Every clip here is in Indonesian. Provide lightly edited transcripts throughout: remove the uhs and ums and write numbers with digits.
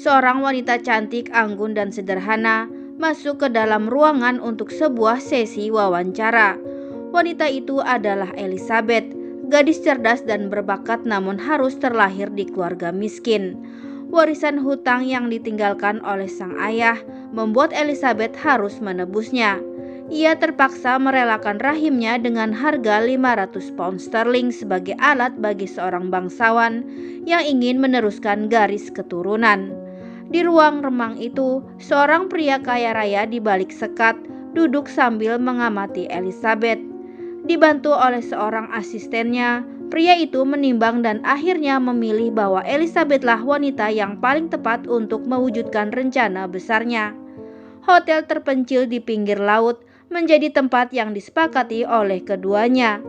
Seorang wanita cantik, anggun, dan sederhana masuk ke dalam ruangan untuk sebuah sesi wawancara. Wanita itu adalah Elizabeth, gadis cerdas dan berbakat namun harus terlahir di keluarga miskin. Warisan hutang yang ditinggalkan oleh sang ayah membuat Elizabeth harus menebusnya. Ia terpaksa merelakan rahimnya dengan harga 500 pound sterling sebagai alat bagi seorang bangsawan yang ingin meneruskan garis keturunan. Di ruang remang itu, seorang pria kaya raya di balik sekat duduk sambil mengamati Elizabeth. Dibantu oleh seorang asistennya, pria itu menimbang dan akhirnya memilih bahwa Elizabethlah wanita yang paling tepat untuk mewujudkan rencana besarnya. Hotel terpencil di pinggir laut menjadi tempat yang disepakati oleh keduanya.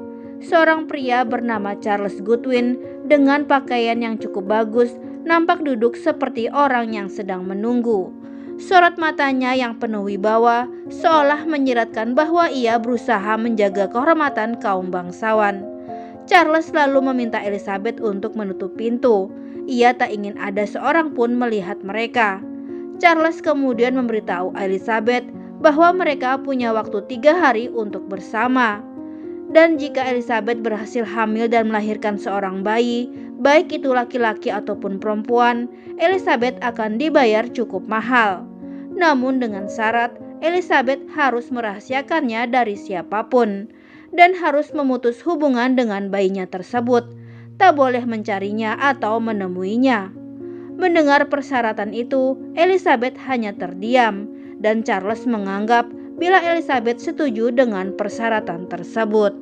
Seorang pria bernama Charles Goodwin dengan pakaian yang cukup bagus nampak duduk seperti orang yang sedang menunggu. Sorot matanya yang penuh wibawa seolah menyiratkan bahwa ia berusaha menjaga kehormatan kaum bangsawan. Charles lalu meminta Elizabeth untuk menutup pintu. Ia tak ingin ada seorang pun melihat mereka. Charles kemudian memberitahu Elizabeth bahwa mereka punya waktu 3 hari untuk bersama. Dan jika Elizabeth berhasil hamil dan melahirkan seorang bayi, baik itu laki-laki ataupun perempuan, Elizabeth akan dibayar cukup mahal. Namun dengan syarat, Elizabeth harus merahasiakannya dari siapapun dan harus memutus hubungan dengan bayinya tersebut. Tak boleh mencarinya atau menemuinya. Mendengar persyaratan itu, Elizabeth hanya terdiam dan Charles menganggap bila Elizabeth setuju dengan persyaratan tersebut.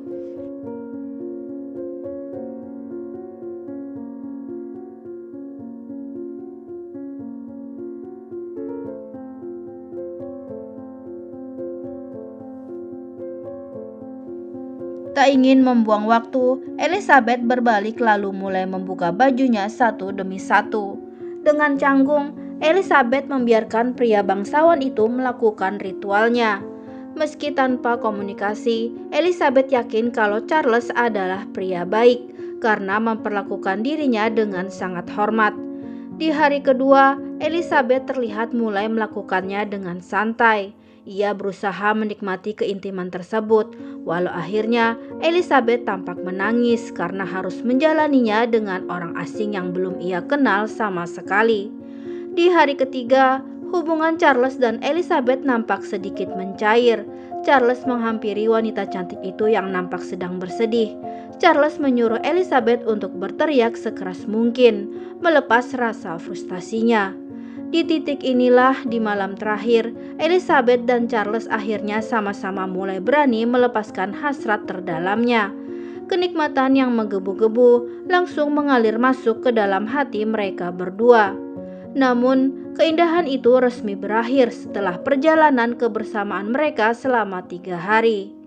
Tak ingin membuang waktu, Elizabeth berbalik lalu mulai membuka bajunya satu demi satu. Dengan canggung, Elizabeth membiarkan pria bangsawan itu melakukan ritualnya. Meski tanpa komunikasi, Elizabeth yakin kalau Charles adalah pria baik karena memperlakukan dirinya dengan sangat hormat. Di hari kedua, Elizabeth terlihat mulai melakukannya dengan santai. Ia berusaha menikmati keintiman tersebut, walau akhirnya Elizabeth tampak menangis karena harus menjalaninya dengan orang asing yang belum ia kenal sama sekali. Di hari ketiga, hubungan Charles dan Elizabeth nampak sedikit mencair. Charles menghampiri wanita cantik itu yang nampak sedang bersedih. Charles menyuruh Elizabeth untuk berteriak sekeras mungkin, melepas rasa frustasinya. Di titik inilah di malam terakhir, Elizabeth dan Charles akhirnya sama-sama mulai berani melepaskan hasrat terdalamnya. Kenikmatan yang menggebu-gebu langsung mengalir masuk ke dalam hati mereka berdua. Namun, keindahan itu resmi berakhir setelah perjalanan kebersamaan mereka selama 3 hari.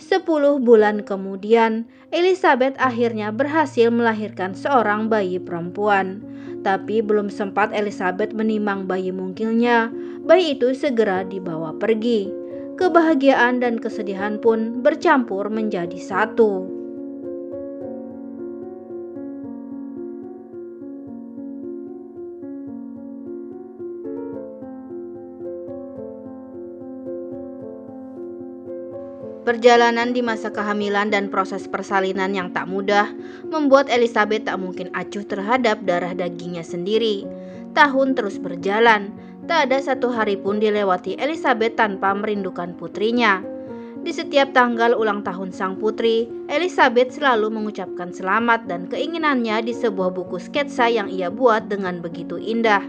10 bulan kemudian, Elizabeth akhirnya berhasil melahirkan seorang bayi perempuan. Tapi belum sempat Elizabeth menimang bayi mungilnya, bayi itu segera dibawa pergi. Kebahagiaan dan kesedihan pun bercampur menjadi satu. Perjalanan di masa kehamilan dan proses persalinan yang tak mudah membuat Elizabeth tak mungkin acuh terhadap darah dagingnya sendiri. Tahun terus berjalan, tak ada satu hari pun dilewati Elizabeth tanpa merindukan putrinya. Di setiap tanggal ulang tahun sang putri, Elizabeth selalu mengucapkan selamat dan keinginannya di sebuah buku sketsa yang ia buat dengan begitu indah.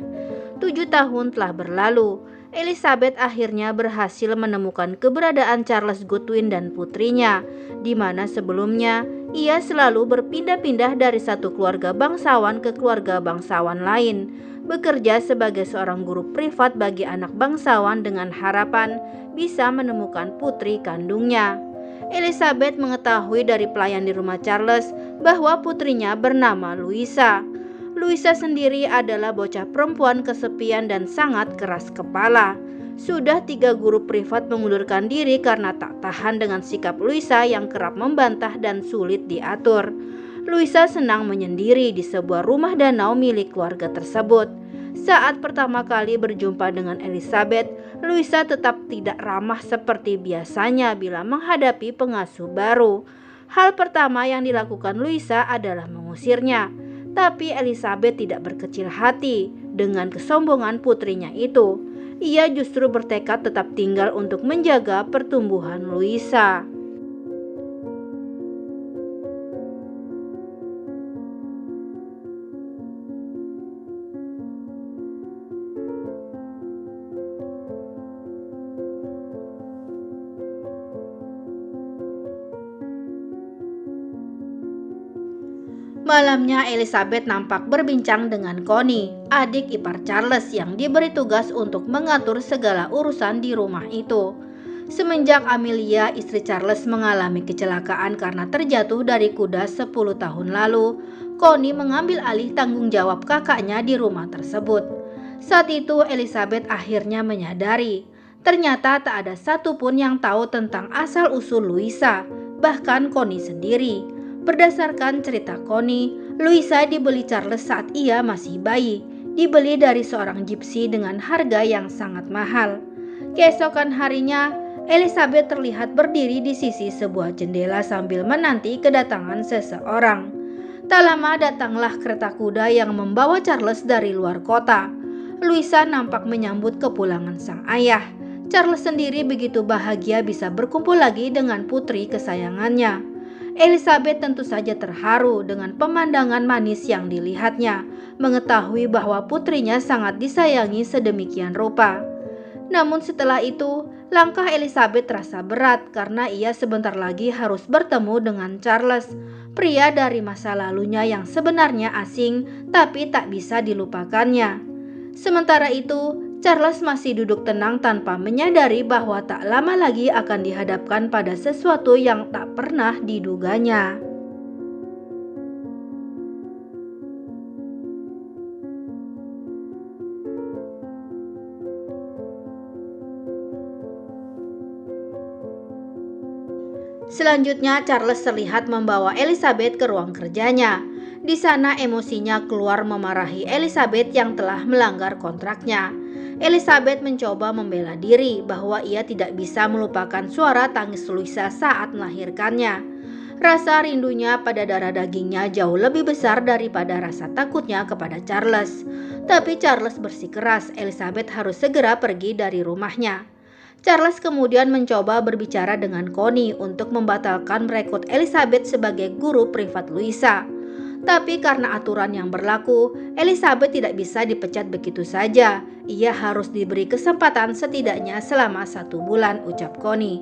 7 tahun telah berlalu. Elizabeth akhirnya berhasil menemukan keberadaan Charles Goodwin dan putrinya, di mana sebelumnya ia selalu berpindah-pindah dari satu keluarga bangsawan ke keluarga bangsawan lain, bekerja sebagai seorang guru privat bagi anak bangsawan dengan harapan bisa menemukan putri kandungnya. Elizabeth mengetahui dari pelayan di rumah Charles bahwa putrinya bernama Louisa. Louisa sendiri adalah bocah perempuan kesepian dan sangat keras kepala. Sudah 3 guru privat mengundurkan diri karena tak tahan dengan sikap Louisa yang kerap membantah dan sulit diatur. Louisa senang menyendiri di sebuah rumah danau milik keluarga tersebut. Saat pertama kali berjumpa dengan Elizabeth, Louisa tetap tidak ramah seperti biasanya bila menghadapi pengasuh baru. Hal pertama yang dilakukan Louisa adalah mengusirnya. Tapi Elizabeth tidak berkecil hati dengan kesombongan putrinya itu. Ia justru bertekad tetap tinggal untuk menjaga pertumbuhan Louisa. Malamnya Elizabeth nampak berbincang dengan Connie, adik ipar Charles yang diberi tugas untuk mengatur segala urusan di rumah itu. Semenjak Amelia, istri Charles, mengalami kecelakaan karena terjatuh dari kuda 10 tahun lalu, Connie mengambil alih tanggung jawab kakaknya di rumah tersebut. Saat itu Elizabeth akhirnya menyadari, ternyata tak ada satupun yang tahu tentang asal-usul Louisa, bahkan Connie sendiri. Berdasarkan cerita Connie, Louisa dibeli Charles saat ia masih bayi, dibeli dari seorang gypsy dengan harga yang sangat mahal. Keesokan harinya, Elizabeth terlihat berdiri di sisi sebuah jendela sambil menanti kedatangan seseorang. Tak lama datanglah kereta kuda yang membawa Charles dari luar kota. Louisa nampak menyambut kepulangan sang ayah. Charles sendiri begitu bahagia bisa berkumpul lagi dengan putri kesayangannya. Elizabeth tentu saja terharu dengan pemandangan manis yang dilihatnya, mengetahui bahwa putrinya sangat disayangi sedemikian rupa. Namun setelah itu, langkah Elizabeth terasa berat karena ia sebentar lagi harus bertemu dengan Charles, pria dari masa lalunya yang sebenarnya asing tapi tak bisa dilupakannya. Sementara itu, Charles masih duduk tenang tanpa menyadari bahwa tak lama lagi akan dihadapkan pada sesuatu yang tak pernah diduganya. Selanjutnya, Charles terlihat membawa Elizabeth ke ruang kerjanya. Di sana emosinya keluar memarahi Elizabeth yang telah melanggar kontraknya. Elizabeth mencoba membela diri bahwa ia tidak bisa melupakan suara tangis Louisa saat melahirkannya. Rasa rindunya pada darah dagingnya jauh lebih besar daripada rasa takutnya kepada Charles. Tapi Charles bersikeras Elizabeth harus segera pergi dari rumahnya. Charles kemudian mencoba berbicara dengan Connie untuk membatalkan merekrut Elizabeth sebagai guru privat Louisa. Tapi karena aturan yang berlaku, Elizabeth tidak bisa dipecat begitu saja. Ia harus diberi kesempatan setidaknya selama 1 bulan, ucap Connie.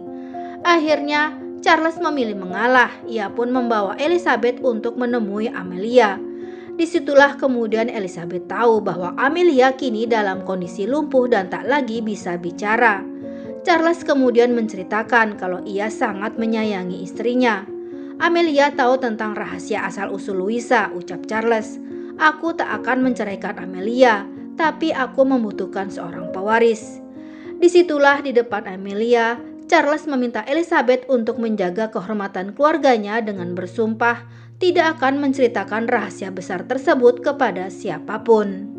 Akhirnya, Charles memilih mengalah. Ia pun membawa Elizabeth untuk menemui Amelia. Disitulah kemudian Elizabeth tahu bahwa Amelia kini dalam kondisi lumpuh dan tak lagi bisa bicara. Charles kemudian menceritakan kalau ia sangat menyayangi istrinya. Amelia tahu tentang rahasia asal-usul Louisa, ucap Charles. Aku tak akan menceraikan Amelia, tapi aku membutuhkan seorang pewaris. Disitulah di depan Amelia, Charles meminta Elizabeth untuk menjaga kehormatan keluarganya dengan bersumpah tidak akan menceritakan rahasia besar tersebut kepada siapapun.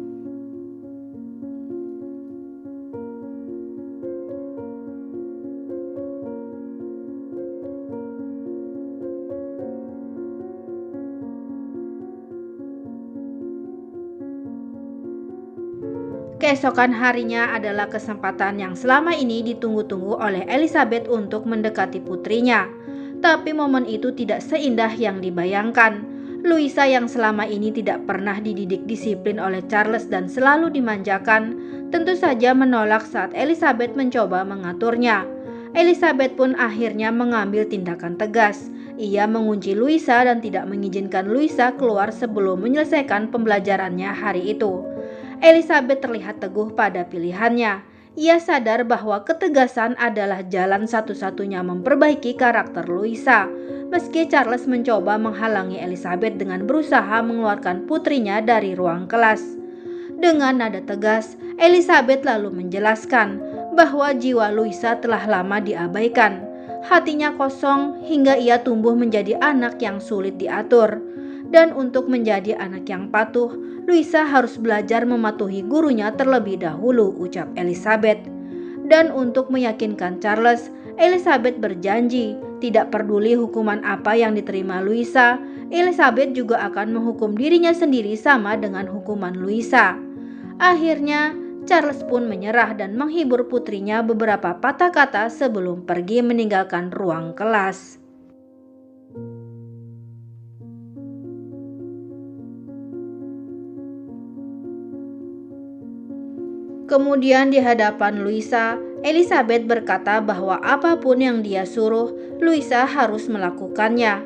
Keesokan harinya adalah kesempatan yang selama ini ditunggu-tunggu oleh Elizabeth untuk mendekati putrinya. Tapi momen itu tidak seindah yang dibayangkan. Louisa yang selama ini tidak pernah dididik disiplin oleh Charles dan selalu dimanjakan, tentu saja menolak saat Elizabeth mencoba mengaturnya. Elizabeth pun akhirnya mengambil tindakan tegas. Ia mengunci Louisa dan tidak mengizinkan Louisa keluar sebelum menyelesaikan pembelajarannya hari itu. Elizabeth terlihat teguh pada pilihannya. Ia sadar bahwa ketegasan adalah jalan satu-satunya memperbaiki karakter Louisa. Meski Charles mencoba menghalangi Elizabeth dengan berusaha mengeluarkan putrinya dari ruang kelas. Dengan nada tegas, Elizabeth lalu menjelaskan bahwa jiwa Louisa telah lama diabaikan. Hatinya kosong hingga ia tumbuh menjadi anak yang sulit diatur. Dan untuk menjadi anak yang patuh, Louisa harus belajar mematuhi gurunya terlebih dahulu, ucap Elizabeth. Dan untuk meyakinkan Charles, Elizabeth berjanji tidak peduli hukuman apa yang diterima Louisa, Elizabeth juga akan menghukum dirinya sendiri sama dengan hukuman Louisa. Akhirnya, Charles pun menyerah dan menghibur putrinya beberapa patah kata sebelum pergi meninggalkan ruang kelas. Kemudian di hadapan Louisa, Elizabeth berkata bahwa apapun yang dia suruh, Louisa harus melakukannya.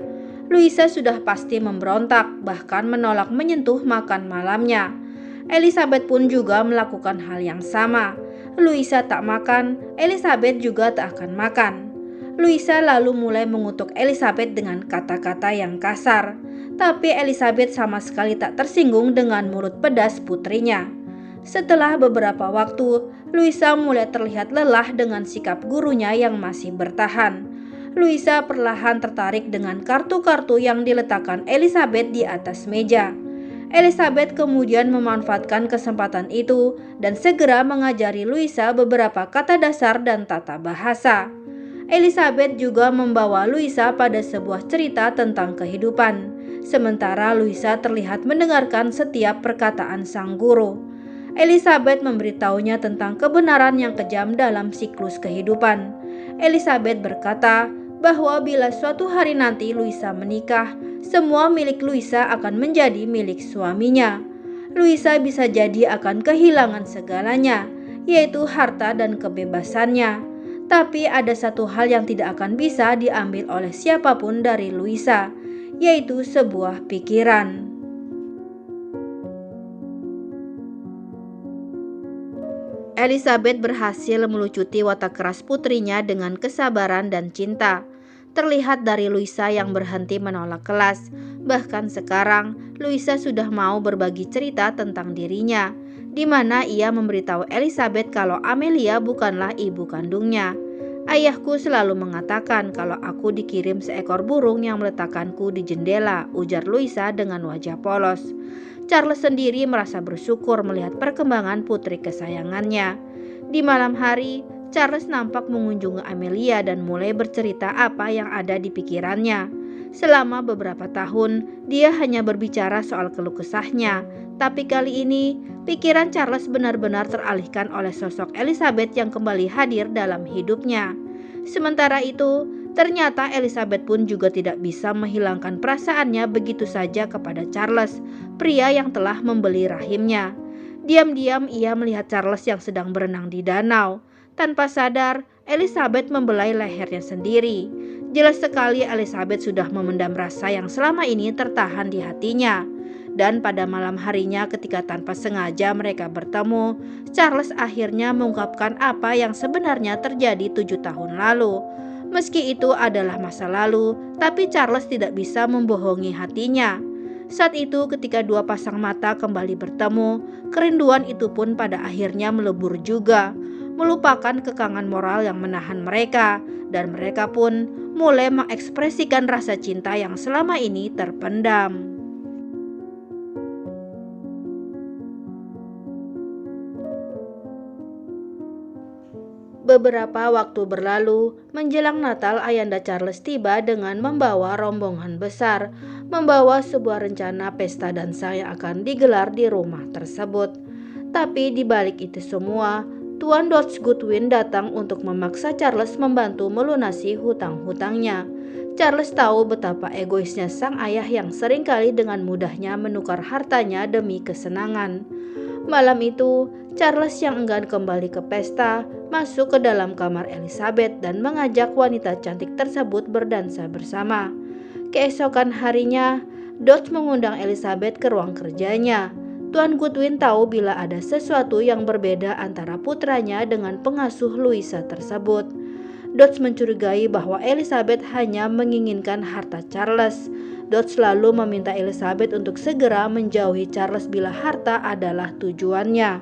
Louisa sudah pasti memberontak, bahkan menolak menyentuh makan malamnya. Elizabeth pun juga melakukan hal yang sama. Louisa tak makan, Elizabeth juga tak akan makan. Louisa lalu mulai mengutuk Elizabeth dengan kata-kata yang kasar, tapi Elizabeth sama sekali tak tersinggung dengan mulut pedas putrinya. Setelah beberapa waktu, Louisa mulai terlihat lelah dengan sikap gurunya yang masih bertahan. Louisa perlahan tertarik dengan kartu-kartu yang diletakkan Elizabeth di atas meja. Elizabeth kemudian memanfaatkan kesempatan itu dan segera mengajari Louisa beberapa kata dasar dan tata bahasa. Elizabeth juga membawa Louisa pada sebuah cerita tentang kehidupan, sementara Louisa terlihat mendengarkan setiap perkataan sang guru. Elizabeth memberitahunya tentang kebenaran yang kejam dalam siklus kehidupan. Elizabeth berkata bahwa bila suatu hari nanti Louisa menikah, semua milik Louisa akan menjadi milik suaminya. Louisa bisa jadi akan kehilangan segalanya, yaitu harta dan kebebasannya. Tapi ada satu hal yang tidak akan bisa diambil oleh siapapun dari Louisa, yaitu sebuah pikiran. Elizabeth berhasil melucuti watak keras putrinya dengan kesabaran dan cinta. Terlihat dari Louisa yang berhenti menolak kelas. Bahkan sekarang, Louisa sudah mau berbagi cerita tentang dirinya, di mana ia memberitahu Elizabeth kalau Amelia bukanlah ibu kandungnya. Ayahku selalu mengatakan kalau aku dikirim seekor burung yang meletakkanku di jendela, ujar Louisa dengan wajah polos. Charles sendiri merasa bersyukur melihat perkembangan putri kesayangannya. Di malam hari, Charles nampak mengunjungi Amelia dan mulai bercerita apa yang ada di pikirannya. Selama beberapa tahun, dia hanya berbicara soal keluh kesahnya, tapi kali ini, pikiran Charles benar-benar teralihkan oleh sosok Elizabeth yang kembali hadir dalam hidupnya. Sementara itu, ternyata Elizabeth pun juga tidak bisa menghilangkan perasaannya begitu saja kepada Charles, pria yang telah membeli rahimnya. Diam-diam ia melihat Charles yang sedang berenang di danau. Tanpa sadar, Elizabeth membelai lehernya sendiri. Jelas sekali Elizabeth sudah memendam rasa yang selama ini tertahan di hatinya. Dan pada malam harinya ketika tanpa sengaja mereka bertemu, Charles akhirnya mengungkapkan apa yang sebenarnya terjadi 7 tahun lalu. Meski itu adalah masa lalu, tapi Charles tidak bisa membohongi hatinya. Saat itu ketika dua pasang mata kembali bertemu, kerinduan itu pun pada akhirnya melebur juga, melupakan kekangan moral yang menahan mereka, dan mereka pun mulai mengekspresikan rasa cinta yang selama ini terpendam. Beberapa waktu berlalu, menjelang Natal Ayanda Charles tiba dengan membawa rombongan besar, membawa sebuah rencana pesta dansa yang akan digelar di rumah tersebut. Tapi di balik itu semua, Tuan Dodge Goodwin datang untuk memaksa Charles membantu melunasi hutang-hutangnya. Charles tahu betapa egoisnya sang ayah yang seringkali dengan mudahnya menukar hartanya demi kesenangan. Malam itu, Charles yang enggan kembali ke pesta, masuk ke dalam kamar Elizabeth dan mengajak wanita cantik tersebut berdansa bersama. Keesokan harinya, Dodge mengundang Elizabeth ke ruang kerjanya. Tuan Goodwin tahu bila ada sesuatu yang berbeda antara putranya dengan pengasuh Louisa tersebut. Dodge mencurigai bahwa Elizabeth hanya menginginkan harta Charles. Dodge lalu meminta Elizabeth untuk segera menjauhi Charles bila harta adalah tujuannya.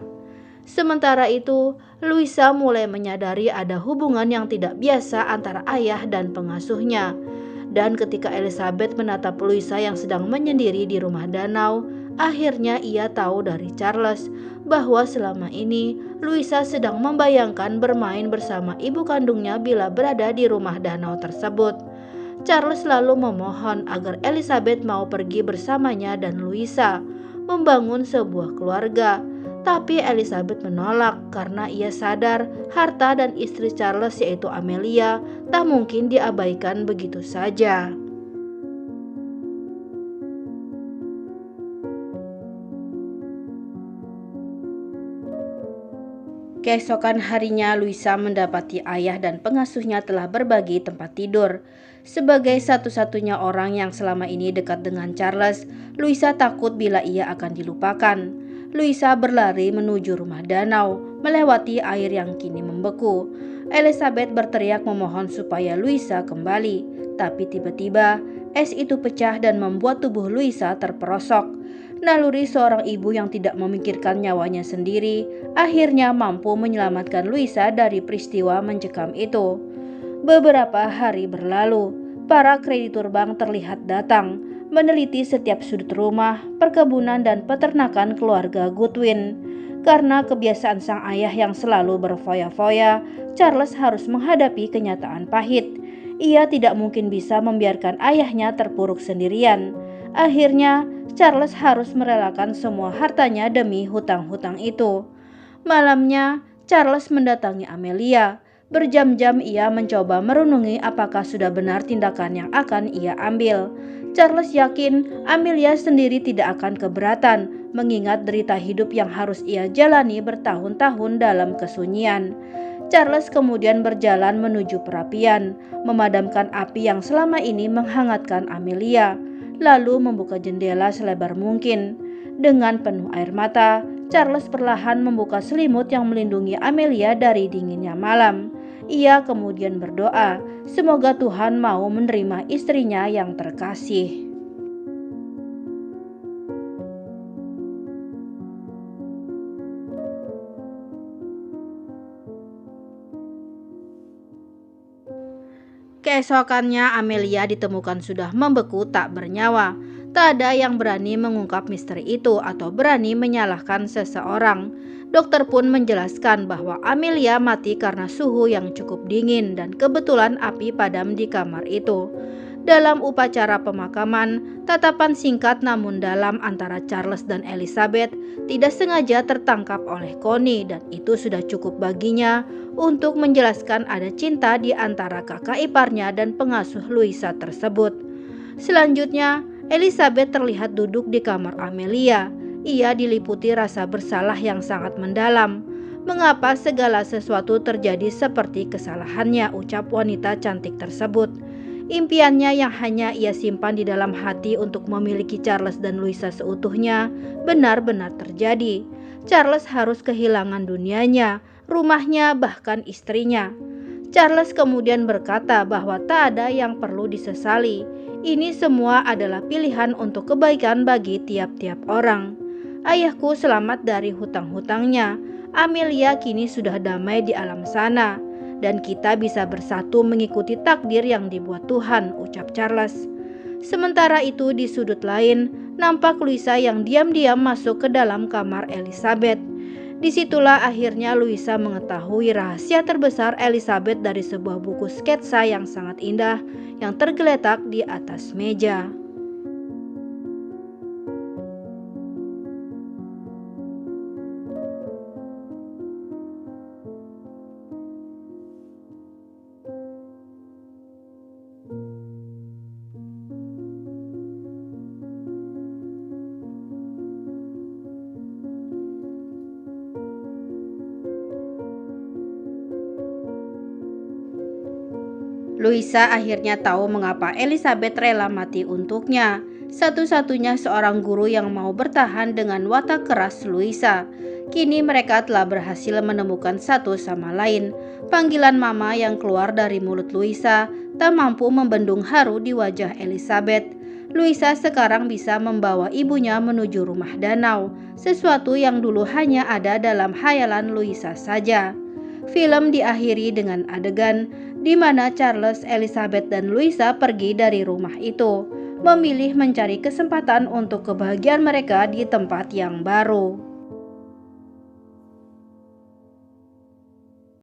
Sementara itu, Louisa mulai menyadari ada hubungan yang tidak biasa antara ayah dan pengasuhnya. Dan ketika Elizabeth menatap Louisa yang sedang menyendiri di rumah danau, akhirnya ia tahu dari Charles bahwa selama ini Louisa sedang membayangkan bermain bersama ibu kandungnya bila berada di rumah danau tersebut. Charles lalu memohon agar Elizabeth mau pergi bersamanya dan Louisa membangun sebuah keluarga. Tapi Elizabeth menolak karena ia sadar harta dan istri Charles yaitu Amelia tak mungkin diabaikan begitu saja. Keesokan harinya Louisa mendapati ayah dan pengasuhnya telah berbagi tempat tidur. Sebagai satu-satunya orang yang selama ini dekat dengan Charles, Louisa takut bila ia akan dilupakan. Louisa berlari menuju rumah danau, melewati air yang kini membeku. Elizabeth berteriak memohon supaya Louisa kembali, tapi tiba-tiba es itu pecah dan membuat tubuh Louisa terperosok. Naluri seorang ibu yang tidak memikirkan nyawanya sendiri akhirnya mampu menyelamatkan Louisa dari peristiwa mencekam itu. Beberapa hari berlalu, para kreditur bank terlihat datang, meneliti setiap sudut rumah, perkebunan dan peternakan keluarga Goodwin. Karena kebiasaan sang ayah yang selalu berfoya-foya, Charles harus menghadapi kenyataan pahit. Ia tidak mungkin bisa membiarkan ayahnya terpuruk sendirian. Akhirnya, Charles harus merelakan semua hartanya demi hutang-hutang itu. Malamnya, Charles mendatangi Amelia. Berjam-jam ia mencoba merenungi apakah sudah benar tindakan yang akan ia ambil. Charles yakin Amelia sendiri tidak akan keberatan mengingat derita hidup yang harus ia jalani bertahun-tahun dalam kesunyian. Charles kemudian berjalan menuju perapian, memadamkan api yang selama ini menghangatkan Amelia, lalu membuka jendela selebar mungkin. Dengan penuh air mata, Charles perlahan membuka selimut yang melindungi Amelia dari dinginnya malam. Ia kemudian berdoa, semoga Tuhan mau menerima istrinya yang terkasih. Keesokannya Amelia ditemukan sudah membeku tak bernyawa. Tak ada yang berani mengungkap misteri itu atau berani menyalahkan seseorang. Dokter pun menjelaskan bahwa Amelia mati karena suhu yang cukup dingin dan kebetulan api padam di kamar itu. Dalam upacara pemakaman, tatapan singkat namun dalam antara Charles dan Elizabeth tidak sengaja tertangkap oleh Connie dan itu sudah cukup baginya untuk menjelaskan ada cinta di antara kakak iparnya dan pengasuh Louisa tersebut. Selanjutnya, Elizabeth terlihat duduk di kamar Amelia. Ia diliputi rasa bersalah yang sangat mendalam. Mengapa segala sesuatu terjadi seperti kesalahannya, ucap wanita cantik tersebut. Impiannya yang hanya ia simpan di dalam hati untuk memiliki Charles dan Louisa seutuhnya benar-benar terjadi. Charles harus kehilangan dunianya, rumahnya, bahkan istrinya. Charles kemudian berkata bahwa tak ada yang perlu disesali. Ini semua adalah pilihan untuk kebaikan bagi tiap-tiap orang. Ayahku selamat dari hutang-hutangnya. Amelia kini sudah damai di alam sana. Dan kita bisa bersatu mengikuti takdir yang dibuat Tuhan, ucap Charles. Sementara itu di sudut lain, nampak Louisa yang diam-diam masuk ke dalam kamar Elizabeth. Disitulah akhirnya Louisa mengetahui rahasia terbesar Elizabeth dari sebuah buku sketsa yang sangat indah yang tergeletak di atas meja. Louisa akhirnya tahu mengapa Elizabeth rela mati untuknya. Satu-satunya seorang guru yang mau bertahan dengan watak keras Louisa. Kini mereka telah berhasil menemukan satu sama lain. Panggilan mama yang keluar dari mulut Louisa tak mampu membendung haru di wajah Elizabeth. Louisa sekarang bisa membawa ibunya menuju rumah danau, sesuatu yang dulu hanya ada dalam hayalan Louisa saja. Film diakhiri dengan adegan di mana Charles, Elizabeth, dan Louisa pergi dari rumah itu, memilih mencari kesempatan untuk kebahagiaan mereka di tempat yang baru.